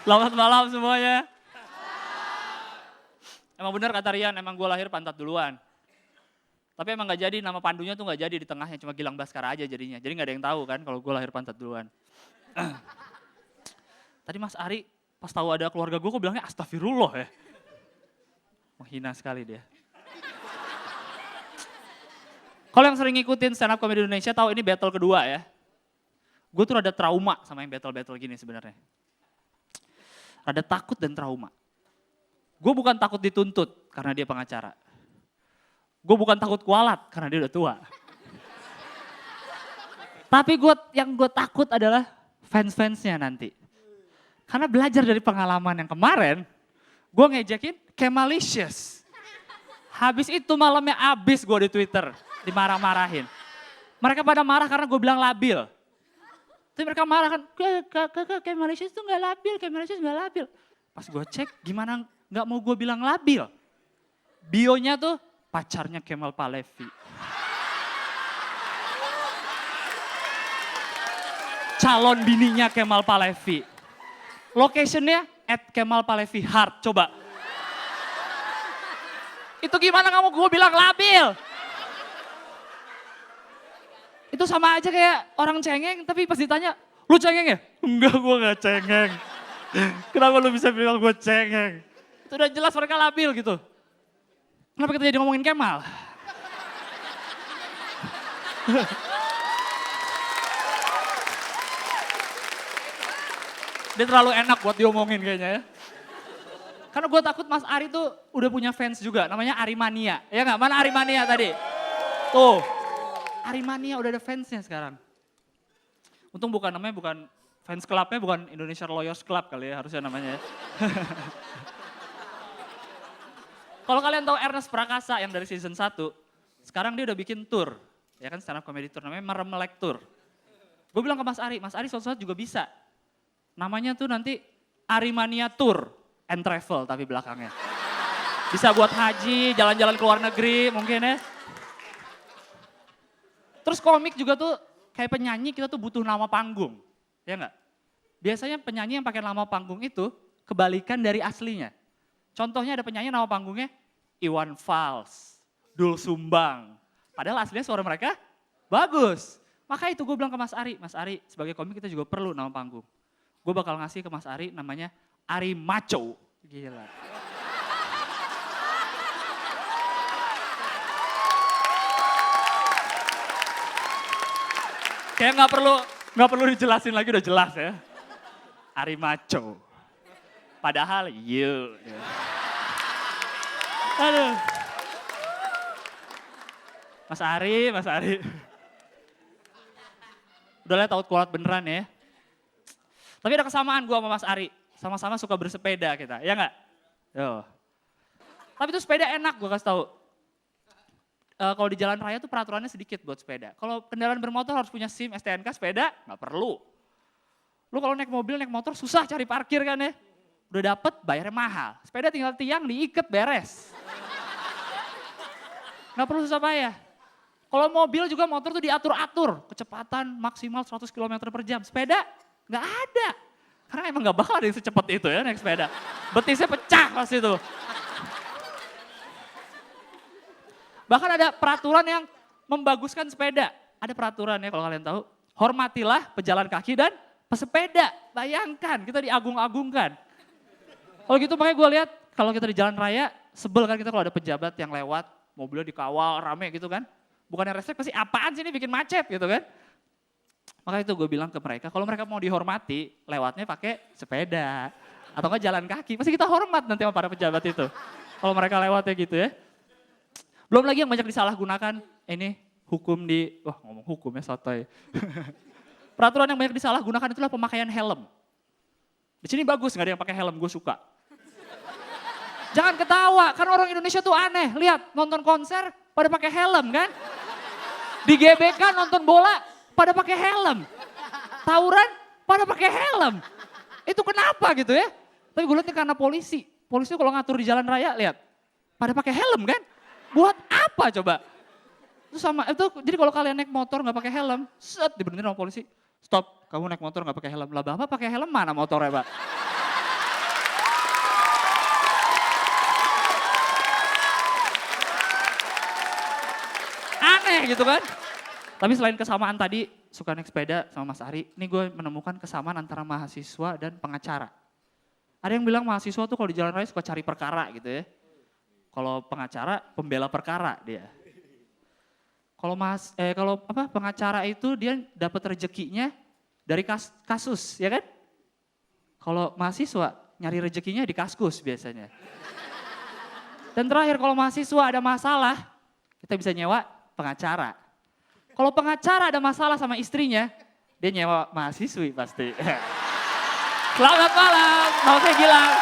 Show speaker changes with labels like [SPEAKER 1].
[SPEAKER 1] Selamat malam semuanya. Emang benar kata Rian, emang gue lahir pantat duluan. Tapi emang gak jadi, nama pandunya tuh gak jadi di tengahnya, cuma Gilang Baskara aja jadinya. Jadi gak ada yang tahu kan kalau gue lahir pantat duluan. Tadi Mas Ari pas tahu ada keluarga gue kok bilangnya astagfirullah ya. Menghina sekali dia. Kalau yang sering ngikutin stand up comedy Indonesia tahu ini battle kedua ya. Gue tuh rada trauma sama yang battle-battle gini sebenarnya. Rada takut dan trauma. Gue bukan takut dituntut karena dia pengacara. Gue bukan takut kualat karena dia udah tua. Tapi yang gue takut adalah fans-fansnya nanti. Karena belajar dari pengalaman yang kemarin, gue ngejekin Kemalicious. Habis itu malamnya abis gue di Twitter, dimarah-marahin. Mereka pada marah karena gue bilang labil. Tapi mereka marah kan, Kemalicious tuh gak labil, Kemalicious gak labil. Pas gue cek gimana gak mau gue bilang labil. Bionya tuh pacarnya Kemal Palevi. Calon bininya Kemal Palevi. Locationnya @Kemal Palevi Heart, coba. Itu gimana kamu gue bilang labil? Itu sama aja kayak orang cengeng tapi pas ditanya, lu cengeng ya? Enggak, gue gak cengeng. Kenapa lu bisa bilang gue cengeng? Itu udah jelas mereka labil gitu. Kenapa kita jadi ngomongin Kemal? Dia terlalu enak buat diomongin kayaknya ya. Karena gue takut Mas Ari tuh udah punya fans juga, namanya Arimania. Ya nggak? Mana Arimania tadi? Tuh, Arimania udah ada fansnya sekarang. Untung namanya bukan fans clubnya bukan Indonesia Lawyers Club kali ya harusnya namanya ya. Kalau kalian tahu Ernest Prakasa yang dari season 1, sekarang dia udah bikin tour. Ya kan stand up comedy tour, namanya Meremelek Tour. Gue bilang ke Mas Ari suatu saat juga bisa. Namanya tuh nanti Arimania Tour and Travel tapi belakangnya. Bisa buat haji, jalan-jalan ke luar negeri mungkin ya. Terus komik juga tuh kayak penyanyi kita tuh butuh nama panggung. Ya enggak? Biasanya penyanyi yang pakai nama panggung itu kebalikan dari aslinya. Contohnya ada penyanyi nama panggungnya Iwan Fals, Doel Sumbang. Padahal aslinya suara mereka bagus. Maka itu gue bilang ke Mas Ari sebagai komik kita juga perlu nama panggung. Gue bakal ngasih ke Mas Ari namanya Ari Maco. Gila. Kayak nggak perlu dijelasin lagi udah jelas ya. Ari Maco. Padahal you. Aduh. Mas Ari. Udah lihat taut kualat beneran ya. Tapi ada kesamaan gue sama Mas Ari. Sama-sama suka bersepeda kita, ya nggak? Yo. Tapi itu sepeda enak gue kasih tahu. Kalau di jalan raya tuh peraturannya sedikit buat sepeda. Kalau kendaraan bermotor harus punya SIM, STNK, sepeda nggak perlu. Lu kalau naik mobil, naik motor susah cari parkir kan ya. Udah dapet bayarnya mahal. Sepeda tinggal tiang diikat beres. Nggak perlu susah payah. Kalau mobil juga motor tuh diatur-atur. Kecepatan maksimal 100 km per jam. Sepeda nggak ada. Karena emang nggak bakal ada yang secepat itu ya naik sepeda. Betisnya pecah pasti itu. Bahkan ada peraturan yang membaguskan sepeda. Ada peraturan ya kalau kalian tahu. Hormatilah pejalan kaki dan pesepeda. Bayangkan kita diagung-agungkan. Kalau gitu makanya gue lihat kalau kita di jalan raya sebel kan kita kalau ada pejabat yang lewat. Mobilnya dikawal rame gitu kan. Bukan yang respect pasti apaan sih ini bikin macet gitu kan. Maka itu gue bilang ke mereka kalau mereka mau dihormati lewatnya pakai sepeda. Atau enggak jalan kaki. Pasti kita hormat nanti sama para pejabat itu. Kalau mereka lewatnya gitu ya. Belum lagi yang banyak disalahgunakan, ini hukum ngomong hukum ya sotoy. Peraturan yang banyak disalahgunakan itulah pemakaian helm. Di sini bagus, gak ada yang pakai helm, gue suka. Jangan ketawa, karena orang Indonesia tuh aneh. Lihat, nonton konser pada pakai helm kan. Di GBK nonton bola pada pakai helm. Tawuran pada pakai helm. Itu kenapa gitu ya? Tapi gue lihatnya karena polisi. Polisi kalau ngatur di jalan raya, lihat. Pada pakai helm kan. Buat apa coba? Itu sama, itu jadi kalau kalian naik motor nggak pakai helm, set diberhentiin sama polisi. stop, kamu naik motor nggak pakai helm. Lah bapak pakai helm mana motornya pak? Aneh gitu kan. Tapi selain kesamaan tadi, suka naik sepeda sama Mas Ari, ini gue menemukan kesamaan antara mahasiswa dan pengacara. Ada yang bilang mahasiswa tuh kalau di jalan raya suka cari perkara gitu ya. Kalau pengacara, pembela perkara dia. Kalau pengacara itu dia dapat rezekinya dari kasus, ya kan? Kalau mahasiswa nyari rezekinya di kaskus biasanya. Dan terakhir kalau mahasiswa ada masalah, kita bisa nyewa pengacara. Kalau pengacara ada masalah sama istrinya, dia nyewa mahasiswi pasti. Selamat malam, nama saya Gilang.